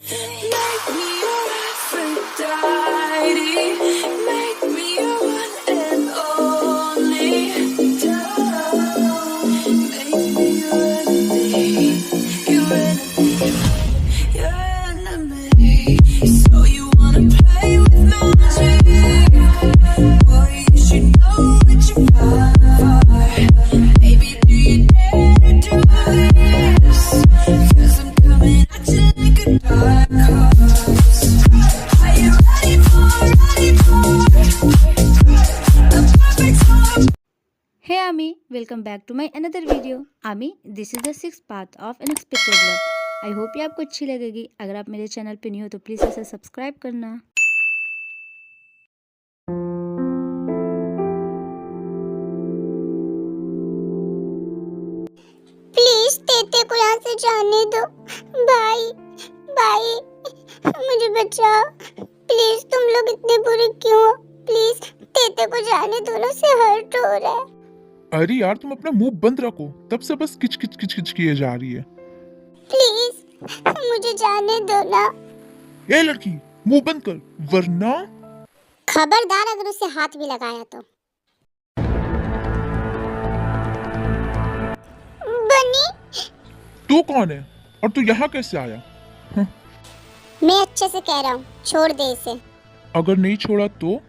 Make me your Aphrodite. Make me your one and only. Don't make me your enemy. Your enemy. Your enemy. So you wanna play with magic? Boy, you should know what you're for. Baby, do you dare to do this? 'Cause I'm coming at you like a dark horse. Are you ready for the perfect storm? Hey Ami, welcome back to my another video. Ami, this is the sixth part of Unexpected Love. I hope ये आपको अच्छी लगेगी। अगर आप मेरे channel पे new हो तो प्लीज़ इसे सब्सक्राइब करना। प्लीज तेते को यहाँ से जाने दो। भाई भाई मुझे बचाओ प्लीज। तुम लोग इतने बुरे क्यों हो? प्लीज तेते को जाने दो ना, से हर्ट हो रहा है। अरे यार तुम अपना मुंह बंद रखो, तब से बस किच किच किच किच किए जा रही है। प्लीज मुझे जाने दो ना। ए लड़की मुंह बंद कर वरना। खबरदार अगर उसे हाथ भी लगाया तो। बनी तू कौन है और तू यहाँ कैसे आया? मैं अच्छे से कह रहा हूँ, छोड़ दे इसे। अगर नहीं छोड़ा तो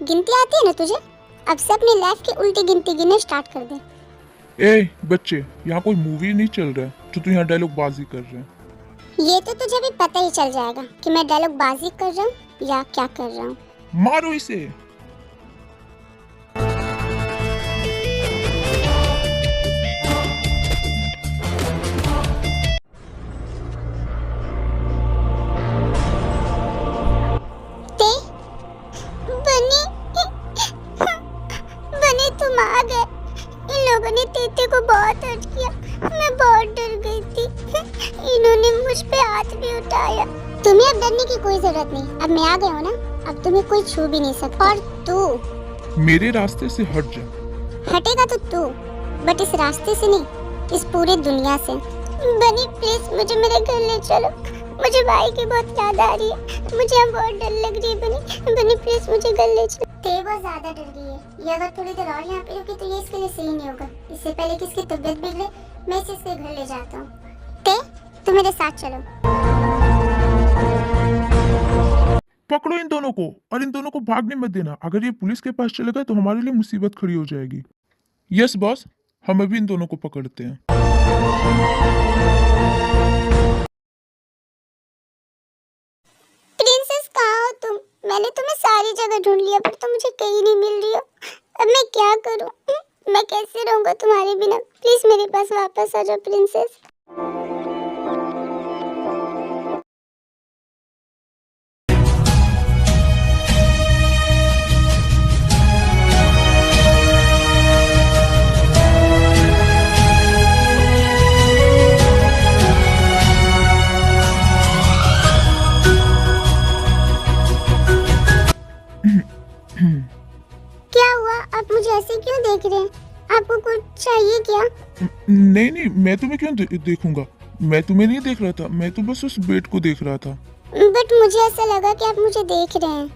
गिनती आती है ना तुझे? अब से अपनी लाइफ की उल्टी गिनती गिनना स्टार्ट कर दे। ए बच्चे, यहाँ कोई मूवी नहीं चल रहा है जो तू यहाँ डायलॉग बाजी कर रहे हैं। ये तो तुझे भी पता ही चल जाएगा कि मैं डायलॉग बाजी कर रहा हूँ या क्या कर रहा हूँ। मारो इसे। बनी तुम आ गए। इन लोगों ने तेते को बहुत हर्ट किया, मैं बहुत डर गई थी। इन्होंने मुझ पे हाथ भी उठाया। तुम्हें अब डरने की कोई जरूरत नहीं, अब मैं आ गया हूँ ना, अब तुम्हें कोई छू भी नहीं सकता। और तू मेरे रास्ते से हट जा। हटेगा तो तू, बट इस रास्ते से नहीं, इस पूरी दुनिया से। बनी प्लीज मुझे मेरे घर ले चलो, मुझे भाई की बहुत याद आ रही है, मुझे यहाँ बहुत डर लग रही है। बनी प्लीज मुझे घर ले चलो। ते बहुत ज्यादा डर गई है, ये अगर थोड़ी देर और यहाँ पे रुकी तो ये इसके लिए सही नहीं होगा। इससे पहले कि इसकी तबीयत बिगड़े, मैं इसे इसके घर ले जाता हूँ। ते तुम मेरे साथ चलो। पकड़ो इन दोनों को और इन दोनों को भागने मत देना। अगर ये पुलिस के पास चले गए तो हमारे लिए मुसीबत खड़ी हो जाएगी। यस बॉस, हम अभी इन दोनों को पकड़ते हैं। प्रिंसेस कहाँ हो तुम? मैंने तुम्हें सारी जगह ढूंढ लिया पर तुम मुझे कहीं नहीं मिल रही हो। अब मैं क्या करूं? मैं कैसे रहूंगा तुम्हारे बिना? प्लीज मेरे पास वापस आ जाओ प्रिंसेस। क्या हुआ? आप मुझे ऐसे क्यों देख रहे हैं? आपको कुछ चाहिए क्या? नहीं नहीं, मैं तुम्हें क्यों देखूंगा? मैं तुम्हें नहीं देख रहा था, मैं तो बस उस बेट को देख रहा था। बट मुझे ऐसा लगा कि आप मुझे देख रहे हैं।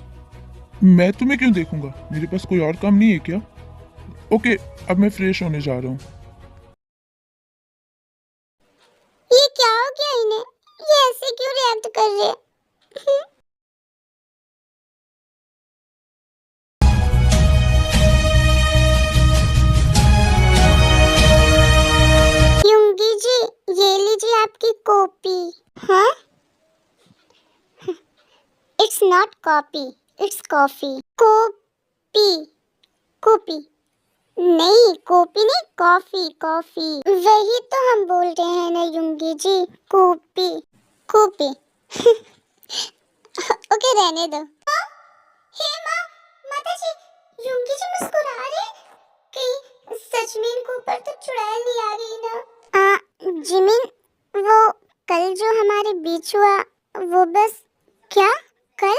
मैं तुम्हें क्यों देखूंगा? मेरे पास कोई और काम नहीं है क्या? ओके, अब मैं फ्रेश होने जा रहा हूँ। ये क्या हो गया इन्हें? ये ऐसे क्यों रिएक्ट कर रहे हैं? युंगी जी, ये लीजिए आपकी कॉपी। हाँ? It's not copy, it's coffee. Copy copy नहीं, कॉपी नहीं, कॉफी कॉफी। वही तो हम बोल रहे हैं ना युंगी जी, कॉपी कॉपी। ओके रहने दो। हे माँ, माता जी, युंगी जी मुस्कुरा रहे। कहीं सच में इनको ऊपर तो चुड़ैल नहीं आ रही ना? जिमिन, वो कल जो हमारे बीच हुआ वो बस क्या कल?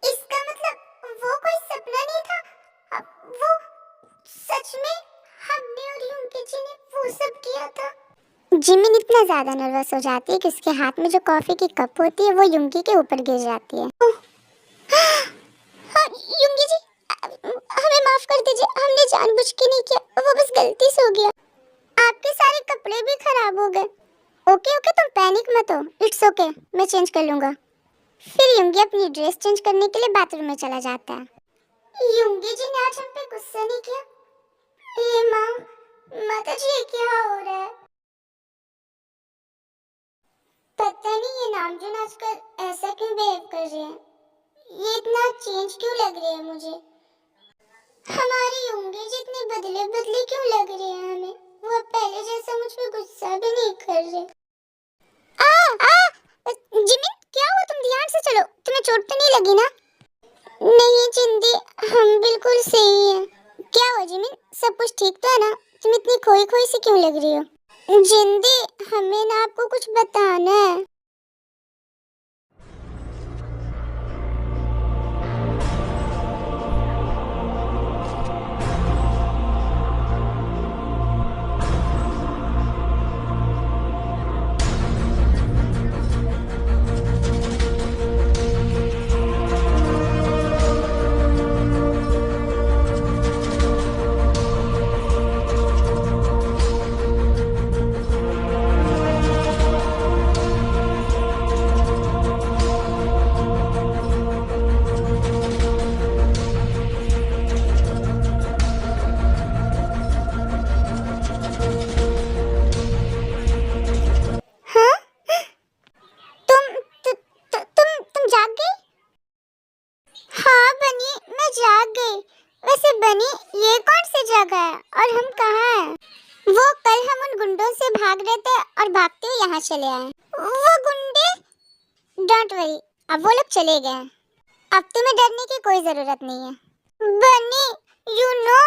इसका मतलब वो कोई सपना नहीं था, वो जिमिन इतना ज्यादा नर्वस हो जाती है कि उसके हाथ में जो कॉफी की कप होती है वो युंगी के ऊपर गिर जाती है। हाँ, युंगी जी, हमें माफ कर दीजिए, हमने जानबूझ के नहीं किया, वो बस गलती से हो गया। आपके सारे कपड़े भी खराब हो गए। ओके ओके, तुम पैनिक मत हो, इट्स ओके, मैं चेंज कर लूंगा। फिर युंगी अपनी ड्रेस चेंज करने के लिए बाथरूम में चला जाता है। युंगी जी ने आज हम पे गुस्सा नहीं किया। ये माता जी, ये क्या हो रहा है? पता नहीं ये नामजुन आजकल ऐसा क्यों बिहेव कर रही है, ये इतना चेंज क्यों लग रही है मुझे। हमारी युंगी जी इतनी बदले बदले क्यों लग रही है हमें, वो अब पहले जैसा मुझ पे गुस्सा भी नहीं कर रहे। जिमिन, क्या हुआ? तुम ध्यान से चलो, तुम्हें चोट तो नहीं लगी ना? नहीं जिंदी, हम बिल्कुल सही हैं। क्या हुआ जिमिन, सब कुछ ठीक तो है ना? तुम इतनी खोई खोई सी क्यों लग रही हो? जिंदी, हमें ना आपको कुछ बताना है। हाँ? तुम जाग गई? हाँ बनी, मैं जाग गई। वैसे बनी, ये कौन सी जगह है और हम कहाँ हैं? वो कल हम उन गुंडों से भाग रहे थे और भागते हुए यहाँ चले आए। वो गुंडे? डोंट वरी, अब वो लोग चले गए हैं। अब तुम्हें डरने की कोई जरूरत नहीं है। बनी, यू नो,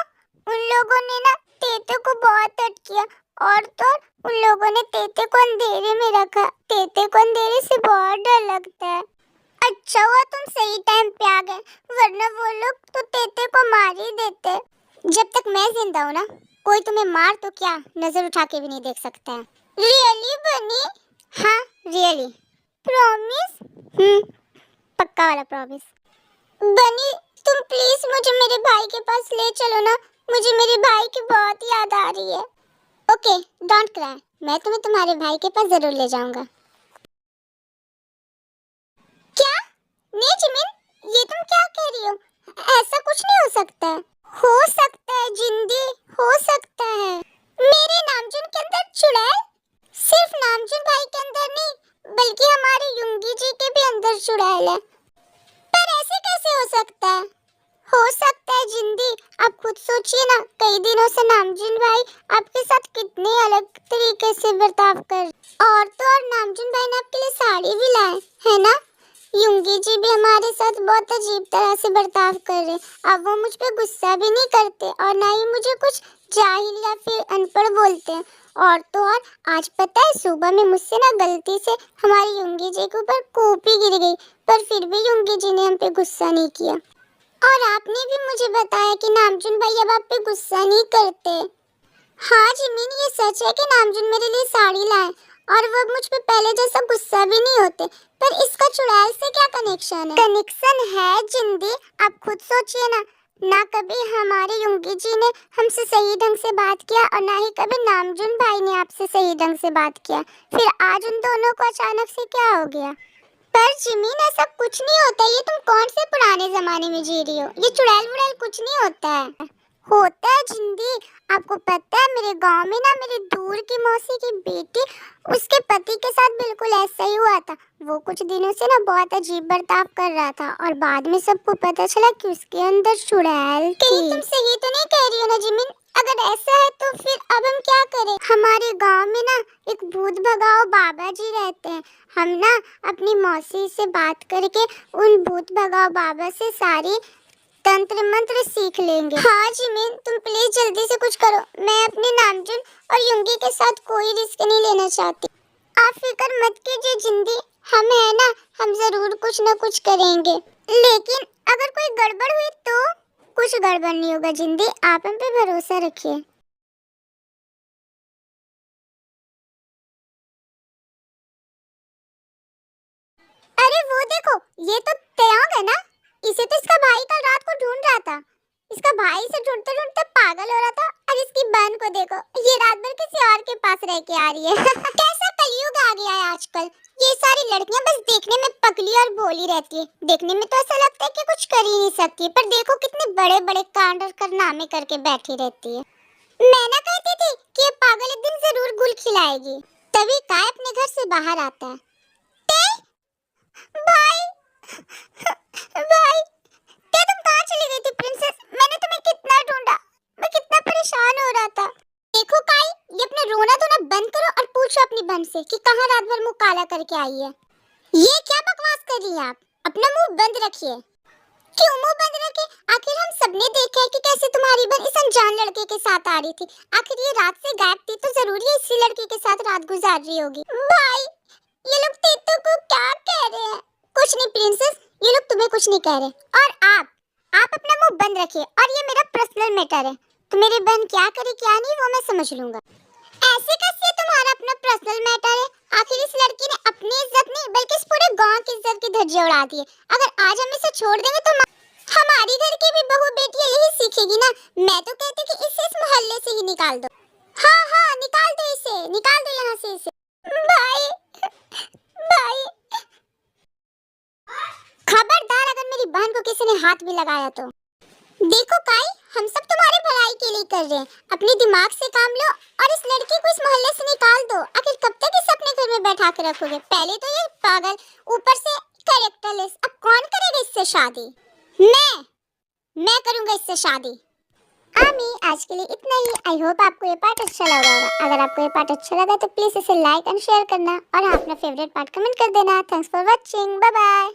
उन लोगों ने ना तेते को बहुत हर्ट किया, और तो और उन लोगों ने तेते को अंधेरे में रखा। तेते को अंधेरे से बहुत डर लगता है। अच्छा हुआ तुम सही टाइम पे आ गए, वरना वो लोग तो तेते को मार ही देते। जब तक मैं जिंदा हूँ ना, कोई तुम्हें मार तो क्या, नजर उठा के भी नहीं देख सकता है। रियली बनी? हाँ रियली। प्रॉमिस? पक्का वाला प्रॉमिस। बनी, तुम प्लीज मुझे मेरे भाई के पास ले चलो ना, मुझे मेरे भाई की बहुत याद आ रही है। ओके, डोंट क्राई, मैं तुम्हें तुम्हारे भाई के पास जरूर ले जाऊंगा। क्या? नहीं जिमिन, ये तुम क्या कह रही हो? ऐसा कुछ नहीं हो सकता है। हो सकता है जिंदी, हो सकता है। मेरे नामजुन के अंदर चुड़ैल? सिर्फ नामजुन भाई के अंदर नहीं, बल्कि हमारे युंगी जी के भी अंदर चुड़ैल है। पर ऐसे कैसे हो सकता है? हो सकता है जिंदी, आप खुद सोचिए ना, कई दिनों से नामजुन भाई आपके साथ कितने अलग तरीके से बर्ताव कर, और तो और नामजुन भाई ने आपके लिए साड़ी भी लाए, है ना? युंगी जी भी हमारे साथ बहुत अजीब तरह से बर्ताव कर रहे। अब वो मुझ पे गुस्सा भी नहीं करते और ना ही मुझे कुछ जाहिल या फिर अनपढ़ बोलते हैं। और तो और आज पता है, सुबह में मुझसे ना गलती से हमारी युंगी जी के ऊपर कॉपी गिर गई, पर फिर भी युंगी जी ने हम पे गुस्सा नहीं किया। और आपने भी मुझे बताया कि नामजुन भाई अब आप पे गुस्सा नहीं करते। हाँ जिमिन, ये सच है कि नामजुन मेरे लिए साड़ी लाए और वो मुझ पे पहले जैसा गुस्सा भी नहीं होते। पर इसका चुड़ैल से क्या कनेक्शन है? कनेक्शन है जिंदी, आप खुद सोचिए ना, ना कभी हमारे युंगी जी ने हमसे सही ढंग से बात किया और ना ही कभी नामजुन भाई ने आपसे सही ढंग से बात किया। फिर आज उन दोनों को अचानक से क्या हो गया? पर जिमिन, ऐसा कुछ नहीं होता, ये तुम कौन से पुराने जमाने में जी रही हो? ये चुड़ैल वुड़ैल कुछ नहीं होता है। होता है जिंदी, आपको पता है मेरे गांव में ना मेरी दूर की मौसी की बेटी, उसके पति के साथ बिल्कुल ऐसा ही हुआ था। वो कुछ दिनों से ना बहुत अजीब बर्ताव कर रहा था और बाद में सबको पता चला कि उसके अंदर चुड़ैल थी। कहीं तुम सही तो नहीं कह रही हो ना जिमिन? अगर ऐसा है तो फिर अब हम क्या करें? हमारे गांव में ना एक भूत भगाओ बाबा जी रहते हैं। हम ना अपनी मौसी से बात करके उन भूत भगाओ बाबा से सारी तंत्र मंत्र सीख लेंगे। हाँ जिमिन, तुम प्लीज जल्दी से कुछ करो, मैं अपने नामजुन और युंगी के साथ कोई रिस्क नहीं लेना चाहती। आप फिक्र मत कीजिए जिंदी, हम है ना, हम जरूर कुछ न कुछ करेंगे। लेकिन अगर कोई गड़बड़ हुई तो? कुछ गड़बड़ नहीं होगा जिंदी, आप हम पे भरोसा रखिए। ये तो तयंग है ना, इसे तो इसका भाई कल रात को ढूंढ रहा था। इसका भाई इसे ढूंढते ढूंढते पागल हो रहा था, और इसकी बहन को देखो, ये रात भर किसी और के पास रह के आ रही है। कैसा कलयुग आ गया है आजकल। ये सारी लड़कियां बस देखने में पगली और भोली रहती है, देखने में तो ऐसा लगता है कि कुछ कर ही नहीं सकती, पर देखो कितने बड़े बड़े कांड और कारनामे करके बैठी रहती है। मैं ना कहती थी कि ये पागल एक दिन जरूर गुल खिलाएगी। तभी काय अपने घर से बाहर आता है। भाई भाई, तुम कहाँ चली गई थी प्रिंसेस? मैंने तुम्हें कितना ढूंढा, मैं कितना परेशान हो रहा था। देखो काई, ये अपना रोना धोना बंद करो और पूछो अपनी बहन से कि कहाँ रात भर मुंह काला करके आई है। ये क्या बकवास कर रही है आप? अपना मुंह बंद रखिए। क्यों मुंह बंद रखे? आखिर हम सबने देखा है कि कैसे तुम्हारी बहन इस अनजान लड़के के साथ आ रही थी। आखिर ये रात से गायब थी तो जरूरी है इसी लड़के के साथ रात गुजार रही होगी। भाई, ये लोग तीतू को क्या कह रहे हैं? कुछ नहीं प्रिंसेस, ये लोग तुम्हें कुछ नहीं कह रहे। और आप अपना मुंह बंद रखिए, और ये मेरा पर्सनल मैटर है, तो मेरी बहन क्या करे क्या नहीं वो मैं समझ लूंगा। ऐसे कैसे तुम्हारा अपना पर्सनल मैटर है? आखिर इस लड़की ने अपनी इज्जत नहीं बल्कि इस पूरे गांव की इज्जत की धज्जियां उड़ा दी है। अगर आज हम इसे छोड़ देंगे तो हमारी घर की भी बहू बेटियां यही सीखेगी ना। मैं तो कहती कि इसे इस मोहल्ले से ही निकाल दो। हाँ, निकाल दो इसे, निकाल दो यहाँ से इसे। भाई, खबरदार अगर मेरी बहन को किसी ने हाथ भी लगाया तो। देखो काई, हम सब तुम्हारे भलाई के लिए कर रहे हैं, अपने दिमाग से काम लो और इस लड़की को इस मोहल्ले से निकाल दो। आखिर कब तक इसे अपने घर में बैठा के रखोगे? पहले तो ये पागल, ऊपर से कैरेक्टरलेस, अब कौन करेगा इससे शादी? मैं करूंगा इससे शादी। आमी, आज के लिए इतना ही। आई होप आपको ये पार्ट अच्छा लगा होगा। अगर आपको ये पार्ट अच्छा लगा तो प्लीज इसे लाइक एंड शेयर करना, और अपना फेवरेट पार्ट कमेंट कर देना। Thanks for watching, bye bye.